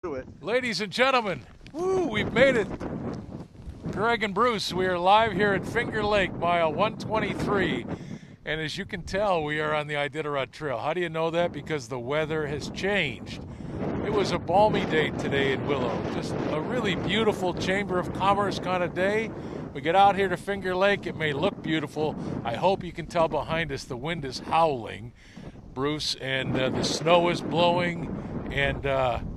Do it. Ladies and gentlemen, woo, we've made it. Greg and Bruce, we are live here at Finger Lake, mile 123. And as you can tell, we are on the Iditarod Trail. How do you know that? Because the weather has changed. It was a balmy day today in Willow. Just a really beautiful Chamber of Commerce kind of day. We get out here to Finger Lake. It may look beautiful. I hope you can tell behind us the wind is howling, Bruce, and the snow is blowing. And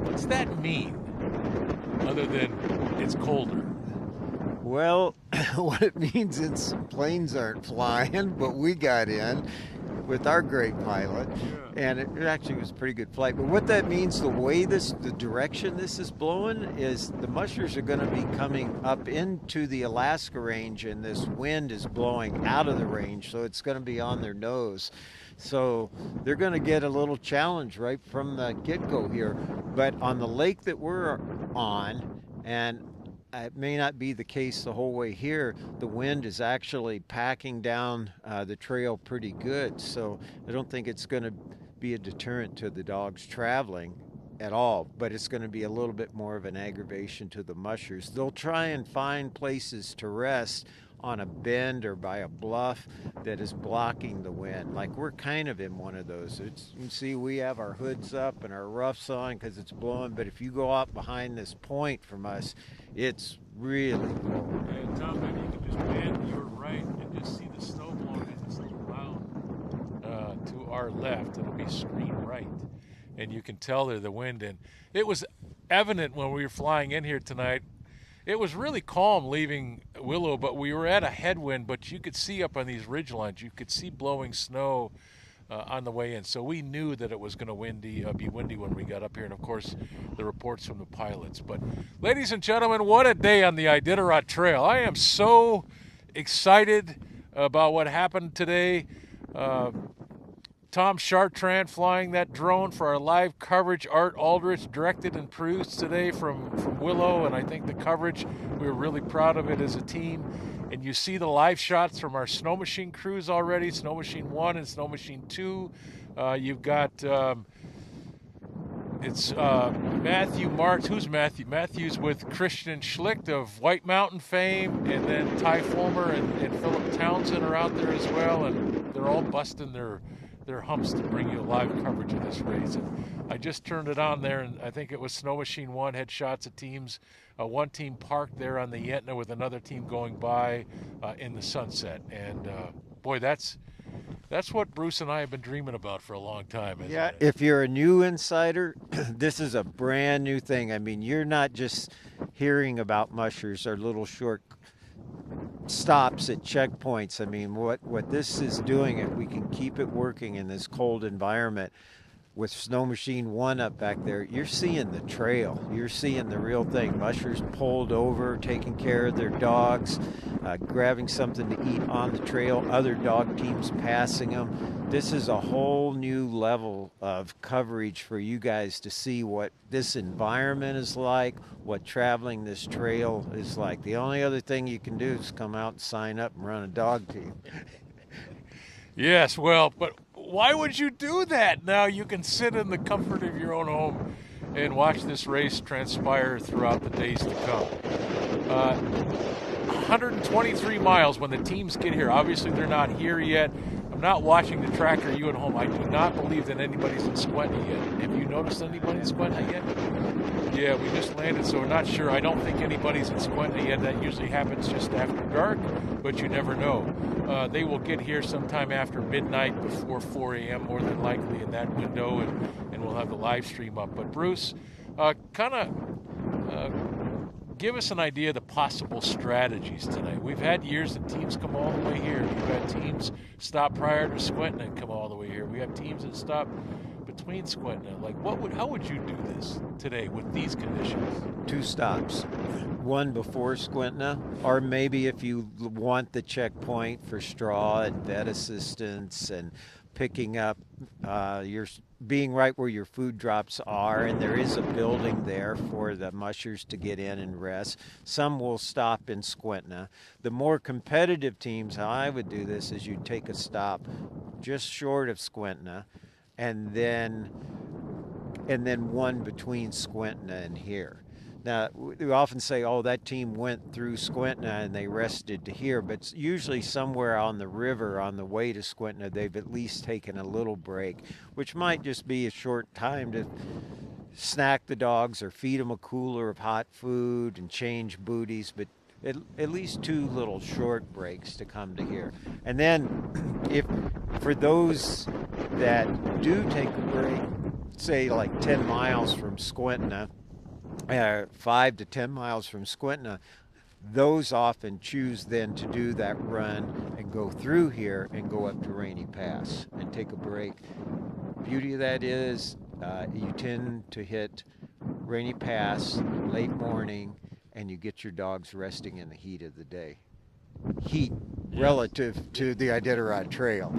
what's that mean other than it's colder? Well, what it means is planes aren't flying, but we got in with our great pilot, and it actually was a pretty good flight. But what that means, the direction this is blowing, is the mushers are going to be coming up into the Alaska range, and this wind is blowing out of the range, so it's going to be on their nose. So they're going to get a little challenge right from the get-go here. But on the lake that we're on, and it may not be the case the whole way here, the wind is actually packing down the trail pretty good. So I don't think it's going to be a deterrent to the dogs traveling at all, but it's going to be a little bit more of an aggravation to the mushers. They'll try and find places to rest on a bend or by a bluff that is blocking the wind. Like we're kind of in one of those. You can see we have our hoods up and our ruffs on because it's blowing, but if you go out behind this point from us, it's really blowing. And Tom, then you can just bend your right and just see the snow blowing in this little mound to our left. It'll be screen right. And you can tell there the wind. And it was evident when we were flying in here tonight. It was really calm leaving Willow, but we were at a headwind, but you could see up on these ridge lines, you could see blowing snow on the way in. So we knew that it was going to be windy when we got up here, and of course the reports from the pilots. But ladies and gentlemen, what a day on the Iditarod Trail. I am so excited about what happened today. Tom Chartrand flying that drone for our live coverage. Art Aldrich directed and produced today from Willow, and I think the coverage, we were really proud of it as a team. And you see the live shots from our Snow Machine crews already, Snow Machine 1 and Snow Machine 2. You've got, it's Matthew Marks. Who's Matthew? Matthew's with Christian Schlicht of White Mountain fame, and then Ty Fulmer and Philip Townsend are out there as well, and they're all busting their humps to bring you live coverage of this race. And I just turned it on there, and I think it was Snow Machine 1 had shots of teams. One team parked there on the Yentna with another team going by in the sunset. And boy, that's what Bruce and I have been dreaming about for a long time, isn't it? If you're a new insider, this is a brand new thing. I mean, you're not just hearing about mushers or little short stops at checkpoints. I mean, what this is doing, if we can keep it working in this cold environment with Snow Machine 1 up back there, you're seeing the trail. You're seeing the real thing. Mushers pulled over, taking care of their dogs, grabbing something to eat on the trail, other dog teams passing them. This is a whole new level of coverage for you guys to see what this environment is like, what traveling this trail is like. The only other thing you can do is come out and sign up and run a dog team. Yes, well, but why would you do that? Now you can sit in the comfort of your own home and watch this race transpire throughout the days to come. 123 miles when the teams get here. Obviously, they're not here yet. I'm not watching the tracker. You at home. I do not believe that anybody's in Squentna yet. Have you noticed anybody in Squentna yet? Yeah, we just landed, so we're not sure. I don't think anybody's in Squentna yet. That usually happens just after dark, but you never know. They will get here sometime after midnight, before 4 a.m., more than likely in that window, and we'll have the live stream up. But Bruce, give us an idea of the possible strategies tonight. We've had years that teams come all the way here. We've had teams stop prior to Squentna and come all the way here. We have teams that stop between Squentna. Like, how would you do this today with these conditions? 2 stops. One before Squentna, or maybe if you want the checkpoint for straw and vet assistance and picking up your being right where your food drops are, and there is a building there for the mushers to get in and rest. Some will stop in Squentna. The more competitive teams, how I would do this is you take a stop just short of Squentna, and then and then one between Squintina and here. Now, we often say, oh, that team went through Squintina and they rested to here, but usually somewhere on the river on the way to Squintina, they've at least taken a little break, which might just be a short time to snack the dogs or feed them a cooler of hot food and change booties, but at least 2 little short breaks to come to here. And then if for those that do take a break, say like 10 miles from Squintina, 5 to 10 miles from Squintina, those often choose then to do that run and go through here and go up to Rainy Pass and take a break. Beauty of that is you tend to hit Rainy Pass late morning and you get your dogs resting in the heat of the day. Heat relative to the Iditarod Trail.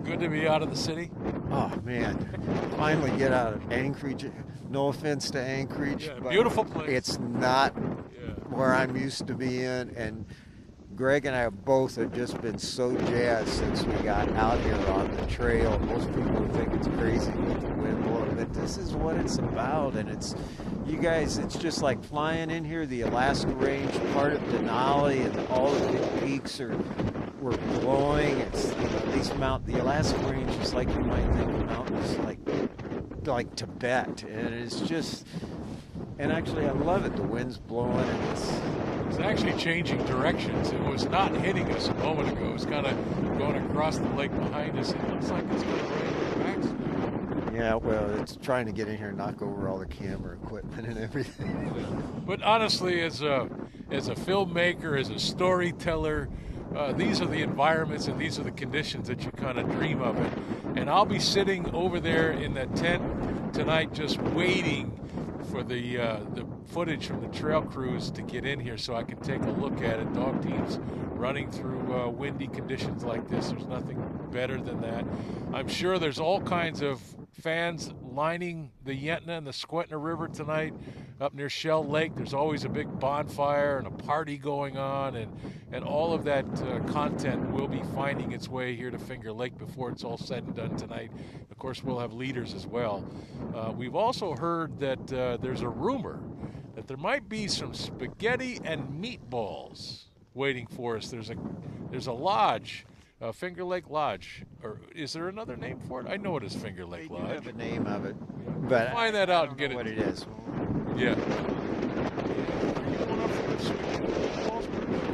Good to be out of the city. Oh man, finally get out of Anchorage. No offense to Anchorage, Yeah, but beautiful place. it's not where I'm used to being. And Greg and I both have just been so jazzed since we got out here on the trail. Most people think it's crazy with the wind blowing, but this is what it's about. And it's, you guys, it's just like flying in here, the Alaska Range, part of Denali, and all the big peaks were glowing. It's, you know, these the Alaska Range is like, you might think of mountains like Tibet, and it's just, and actually I love it. The wind's blowing, and It's actually changing directions. It was not hitting us a moment ago. It was kind of going across the lake behind us. It looks like it's going to rain our backs now. yeah, well, it's trying to get in here and knock over all the camera equipment and everything. But honestly, as a filmmaker, as a storyteller, these are the environments and these are the conditions that you kind of dream of. And I'll be sitting over there in that tent tonight just waiting for the footage from the trail crews to get in here so I can take a look at it. Dog teams running through windy conditions like this. There's nothing better than that. I'm sure there's all kinds of fans lining the Yentna and the Squintina River tonight up near Shell Lake. There's always a big bonfire and a party going on, and all of that content will be finding its way here to Finger Lake before it's all said and done tonight. Of course, we'll have leaders as well. We've also heard that there's a rumor that there might be some spaghetti and meatballs waiting for us. There's a lodge, Finger Lake Lodge, or is there another name for it? I know it is Finger Lake Lodge. They do have a name of it, but find that out and get what it. it is. Yeah.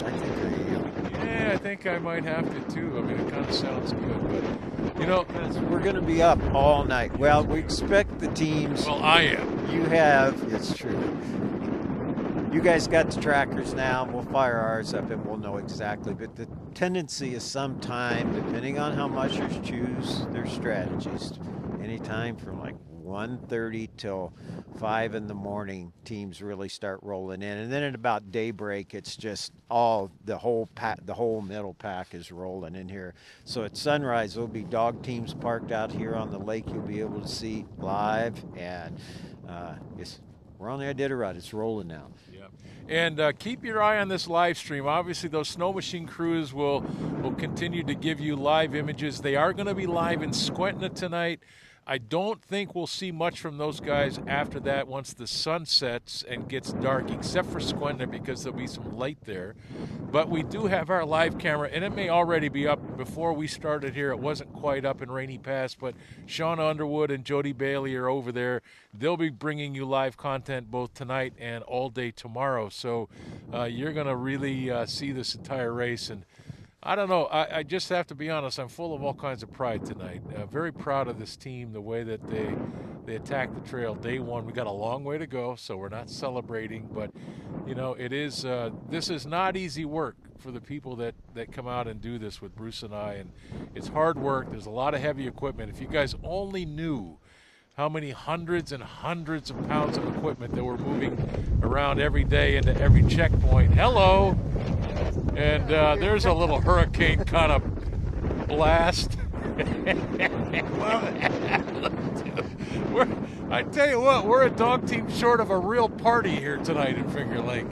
I think Yeah, I think I might have to too. I mean, it kind of sounds good, but you know, we're going to be up all night. Well, we expect the teams. well, I am. You have, it's true. You guys got the trackers now. We'll fire ours up and we'll know exactly. But the tendency is sometime, depending on how mushers choose their strategies, anytime from like 1:30 till 5 in the morning, teams really start rolling in. And then at about daybreak, it's just all the whole middle pack is rolling in here. So at sunrise, there'll be dog teams parked out here on the lake. You'll be able to see live, and we're on the Iditarod. It's rolling now. And keep your eye on this live stream. Obviously, those snow machine crews will continue to give you live images. They are going to be live in Squintina tonight. I don't think we'll see much from those guys after that once the sun sets and gets dark, except for Squintina because there'll be some light there. But we do have our live camera, and it may already be up. Before we started here, it wasn't quite up in Rainy Pass, but Shauna Underwood and Jody Bailey are over there. They'll be bringing you live content both tonight and all day tomorrow. So you're going to really see this entire race. And I don't know. I just have to be honest. I'm full of all kinds of pride tonight. Very proud of this team, the way that they attacked the trail day one. We got a long way to go, so we're not celebrating. But, you know, it is. This is not easy work for the people that come out and do this with Bruce and I. And it's hard work. There's a lot of heavy equipment. If you guys only knew how many hundreds and hundreds of pounds of equipment that we're moving around every day into every checkpoint. Hello. And there's a little hurricane kind of blast. I tell you what, we're a dog team short of a real party here tonight in Finger Lake.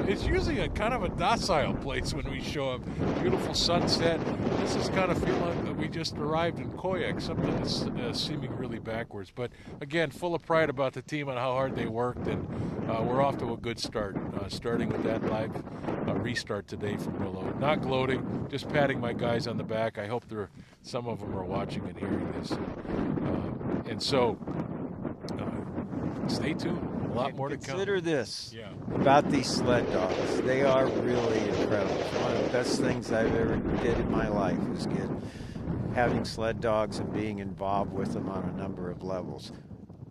It's usually a kind of a docile place when we show up. Beautiful sunset. This is kind of feeling that we just arrived in Koyak. Something is seeming really backwards. But again, full of pride about the team and how hard they worked, and we're off to a good start. Starting with that live restart today from Willow. Not gloating, just patting my guys on the back. I hope some of them are watching and hearing this. And so, stay tuned. A lot more to come. Consider this about these sled dogs. They are really incredible. It's one of the best things I've ever did in my life was having sled dogs and being involved with them on a number of levels.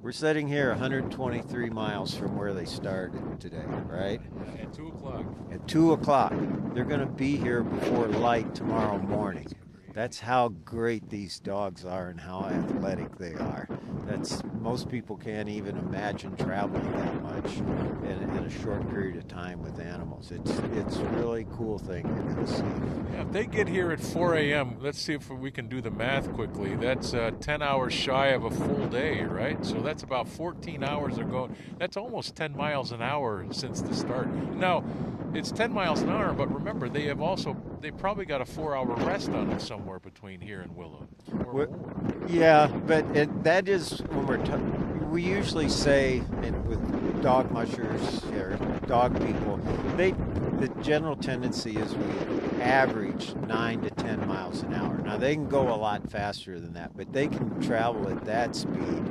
We're sitting here 123 miles from where they started today, right? At 2 o'clock. At 2 o'clock. They're going to be here before light tomorrow morning. That's how great these dogs are and how athletic they are. Most people can't even imagine traveling that much in a short period of time with animals. It's a really cool thing you're going to see. Yeah, if they get here at 4 a.m., let's see if we can do the math quickly. That's 10 hours shy of a full day, right? So that's about 14 hours they're going. That's almost 10 miles an hour since the start. Now, it's 10 miles an hour, but remember, they probably got a 4-hour rest on it somewhere between here and Willow. Yeah, but that is when we usually say with dog mushers or dog people, the general tendency is we average 9 to 10 miles an hour. Now they can go a lot faster than that, but they can travel at that speed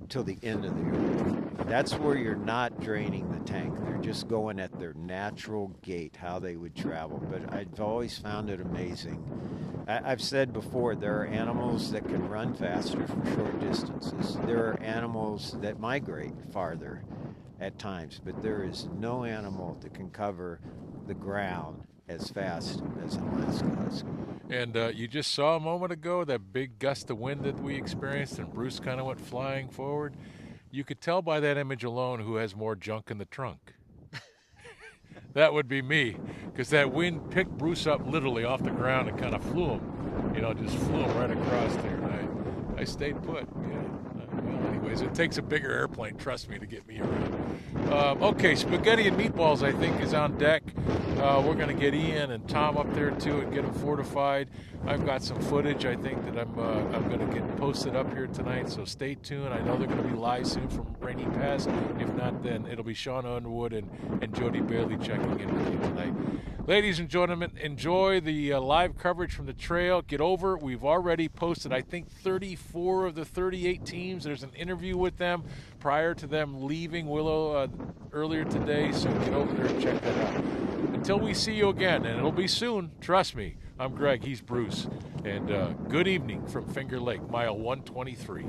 till the end of the earth. That's where you're not draining the tank. They're just going at their natural gait, how they would travel. But I've always found it amazing. I've said before, there are animals that can run faster from short distances. There are animals that migrate farther at times, but there is no animal that can cover the ground as fast as an Alaska Husky. And you just saw a moment ago that big gust of wind that we experienced, and Bruce kind of went flying forward. You could tell by that image alone who has more junk in the trunk. That would be me, because that wind picked Bruce up literally off the ground and kind of flew him, just flew him right across there. And I stayed put. Yeah. Well, anyways, it takes a bigger airplane, trust me, to get me around. Okay, spaghetti and meatballs, I think, is on deck. We're going to get Ian and Tom up there, too, and get them fortified. I've got some footage, I think, that I'm going to get posted up here tonight, so stay tuned. I know they're going to be live soon from Rainy Pass. If not, then it'll be Sean Underwood and Jody Bailey checking in with you tonight. Ladies and gentlemen, enjoy the live coverage from the trail. Get over. We've already posted, I think, 34 of the 38 teams. There's an interview with them prior to them leaving Willow earlier today, so get over there and check that out. Until we see you again, and it'll be soon, trust me. I'm Greg, he's Bruce, and good evening from Finger Lake, mile 123.